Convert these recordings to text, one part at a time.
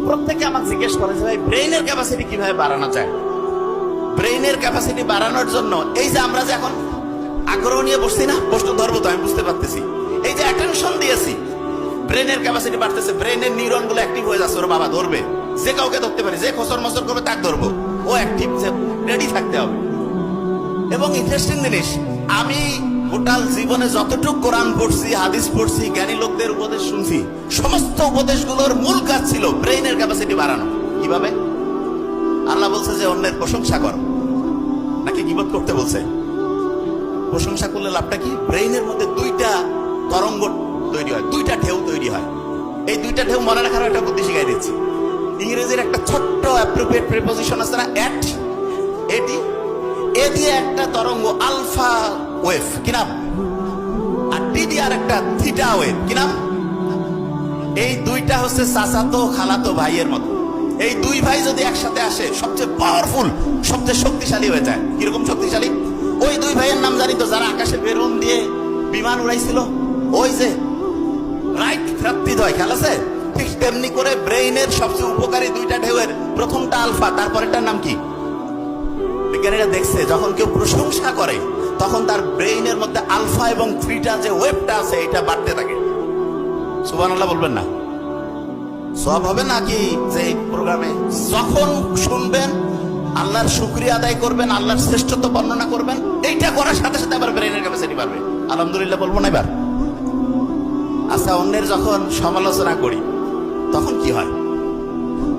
প্রত্যেকে আমাকে জিজ্ঞেস করে যে ভাই ব্রেইনের ক্যাপাসিটি কিভাবে বাড়ানো যায়। ব্রেইনের ক্যাপাসিটি বাড়ানোর জন্য এই যে আমরা যে এখন আগ্রহ নিয়ে বসছি না, প্রশ্ন ধরবো তো আমি বুঝতে পারতেছি, এই যে অ্যাটেনশন দিয়েছি ব্রেইনের ক্যাপাসিটি বাড়তেছে, ব্রেইনের নিউরন গুলো অ্যাক্টিভ হয়ে যাচ্ছে, ওর বাবা ধরবে, যে কাউকে ধরতে পারে, যে খসর মসর করবে তাকে ধরবো, ও অ্যাক্টিভ, রেডি থাকতে হবে। এবং ইন্টারেস্টিং জিনিস, আমি টোটাল জীবনে যতটুকু কোরআন পড়ছি, হাদিস পড়ছি, জ্ঞানী লোকদের উপদেশ শুনছি, সমস্ত উপদেশগুলোর মূল কাজ ছিল ব্রেইনের ক্যাপাসিটি বাড়ানো। কিভাবে? আল্লাহ বলছে যে অন্যের প্রশংসা কর, নাকি গীবত করতে বলছে? প্রশংসা করলে লাভটা কি? ব্রেইনের মধ্যে দুইটা তরঙ্গ তৈরি হয়, দুইটা ঢেউ তৈরি হয়। এই দুইটা ঢেউ মনে রাখার একটা বুদ্ধি শিখাই দিচ্ছি। ইংরেজির একটা ছোট্ট অ্যাপ্রোপ্রিয়েট প্রিপোজিশন আছে না, এট, এটি, এ দিয়ে একটা তরঙ্গ আলফা ওয়েভ, কি নাম? আর টি দিয়ে আর একটা থিটা ওয়েভ, কি নাম? এই দুইটা হচ্ছে চাচাতো খালাতো ভাইয়ের মতো। এই দুই ভাই যদি একসাথে আসে সবচেয়ে পাওয়ারফুল, সবচেয়ে শক্তিশালী হয়ে যায়। কিরকম শক্তিশালী? ওই দুই ভাইয়ের নাম জানি তো, যারা আকাশে বেলুন দিয়ে বিমান উড়াইছিল, ওই যে রাইট ভ্রাতৃদ্বয়, খেয়াল আছে? ঠিক তেমনি করে ব্রেইনের সবচেয়ে উপকারী দুইটা ঢেউয়ের প্রথমটা আলফা, তারপরেরটার নাম কি? বিজ্ঞানীরা দেখছে যখন কেউ প্রশংসা করে তখন তার ব্রেইনের মধ্যে আলফা এবং থ্রিটা যে ওয়েভটা আছে এটা বাড়তে থাকে। সুবহানাল্লাহ বলবেন না? সব হবে নাকি যে প্রোগ্রামে যখন শুনবেন আল্লাহর শুকরিয়া আদায় করবেন, আল্লাহর শ্রেষ্ঠত্ব বর্ণনা করবেন, এইটা করার সাথে সাথে আবার ব্রেইনের ক্যাপাসিটি বাড়বে। আলহামদুলিল্লাহ বলবো না এবার? আচ্ছা, অন্যের যখন সমালোচনা করি তখন কি হয়?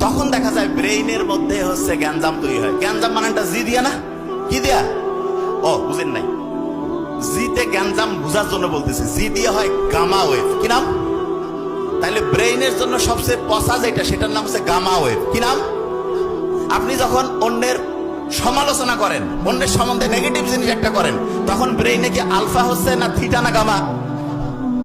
তখন দেখা যায় ব্রেইনের মধ্যে হচ্ছে গ্যাঞ্জাম তৈরি হয়। গ্যাঞ্জাম মানেটা জি দিয়া না, কি দিয়া? ও বুঝেন নাই, জিতে গ্যাঞ্জাম বুঝার জন্য বলতেছি, জি দিয়ে হয় গামা ওয়েভ, কি নাম? তাহলে ব্রেইনের জন্য সবচেয়ে পচা যেটা, সেটার নাম হচ্ছে গামা ওয়েভ, কি নাম? আপনি যখন অন্যের সমালোচনা করেন, অন্যের সম্বন্ধে নেগেটিভ জিনিস একটা করেন, তখন ব্রেইনে কি আলফা হচ্ছে না থিটা না গামা?